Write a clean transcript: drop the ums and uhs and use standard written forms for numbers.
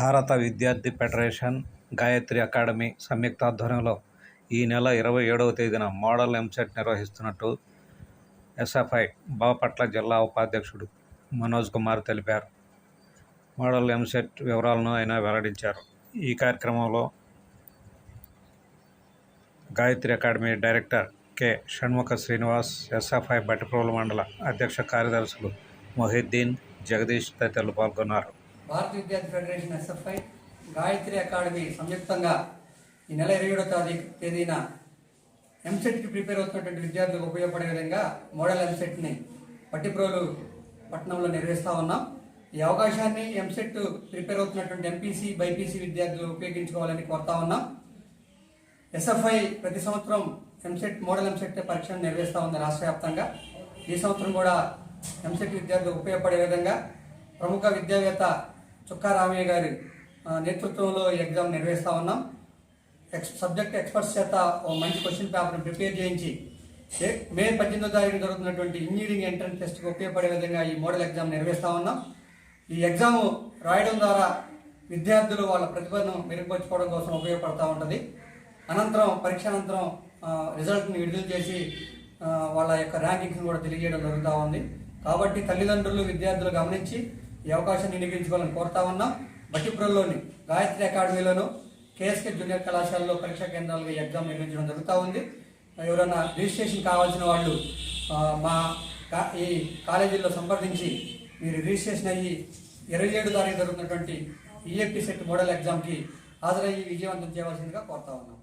భారత విద్యార్థి federation, Gayatri academy సంయుక్త ఆధ్వర్యంలో ఈ నెల 27వ తేదీన మోడల్ ఎంసెట్ నిర్వహిస్తున్నట్టు ఎస్ఎఫ్ఐ బాపట్ల జిల్లా ఉపాధ్యక్షుడు మనోజ్ కుమార్ తెలిపారు. మోడల్ ఎంసెట్ వివరాలను ఆయన వెల్లడించారు. ఈ కార్యక్రమంలో Gayatri academy director K Shanmukha Srinivas, SFI Bhattiprolu మండల అధ్యక్ష కార్యదర్శులు మొహిద్దీన్, జగదీష్ తదితరులు పాల్గొన్నారు. భారత విద్యార్థి ఫెడరేషన్ ఎస్ఎఫ్ఐ, గాయత్రి అకాడమీ సంయుక్తంగా ఈ నెల 27వ తేదీన ఎంసెట్కి ప్రిపేర్ అవుతున్నటువంటి విద్యార్థులకు ఉపయోగపడే విధంగా మోడల్ ఎంసెట్ని పట్టిప్రోలు పట్టణంలో నిర్వహిస్తూ ఉన్నాం. ఈ అవకాశాన్ని ఎంసెట్ ప్రిపేర్ అవుతున్నటువంటి ఎంపీసీ, బైపీసీ విద్యార్థులు ఉపయోగించుకోవాలని కోరుతా ఉన్నాం. ఎస్ఎఫ్ఐ ప్రతి సంవత్సరం మోడల్ ఎంసెట్ పరీక్షను నిర్వహిస్తూ ఉంది రాష్ట్ర వ్యాప్తంగా. ఈ సంవత్సరం కూడా ఎంసెట్ విద్యార్థులకు ఉపయోగపడే విధంగా ప్రముఖ విద్యావేత్త చుక్కా రామయ్య గారి నేతృత్వంలో ఈ ఎగ్జామ్ నిర్వహిస్తూ ఉన్నాం. సబ్జెక్ట్ ఎక్స్పర్ట్స్ చేత ఓ మంచి క్వశ్చన్ పేపర్ని ప్రిపేర్ చేయించి మే 18వ తారీఖు జరుగుతున్నటువంటి ఇంజనీరింగ్ ఎంట్రన్స్ టెస్ట్కి ఉపయోగపడే విధంగా ఈ మోడల్ ఎగ్జామ్ నిర్వహిస్తూ ఉన్నాం. ఈ ఎగ్జామ్ రాయడం ద్వారా విద్యార్థులు వాళ్ళ ప్రతిభను మెరుగుపరుచుకోవడం కోసం ఉపయోగపడుతూ ఉంటుంది. పరీక్ష అనంతరం రిజల్ట్ని విడుదల చేసి వాళ్ళ యొక్క ర్యాంకింగ్స్ని కూడా తెలియజేయడం జరుగుతూ ఉంది. కాబట్టి తల్లిదండ్రులు, విద్యార్థులు గమనించి ఈ అవకాశాన్ని వినియోగించుకోవాలని కోరుతా ఉన్నాం. బట్టిప్రోల్లోని గాయత్రి అకాడమీలోను, కేఎస్కే జూనియర్ కళాశాలలో పరీక్షా కేంద్రాలుగా ఈ ఎగ్జామ్ నిర్వహించడం జరుగుతూ ఉంది. ఎవరైనా రిజిస్ట్రేషన్ కావాల్సిన వాళ్ళు మా ఈ కాలేజీల్లో సంప్రదించి మీరు రిజిస్ట్రేషన్ అయ్యి 27వ తారీఖు జరుగుతున్నటువంటి ఈఏపీ సెట్ మోడల్ ఎగ్జామ్కి హాజరయ్యి విజయవంతం చేయవలసిందిగా కోరుతా ఉన్నాం.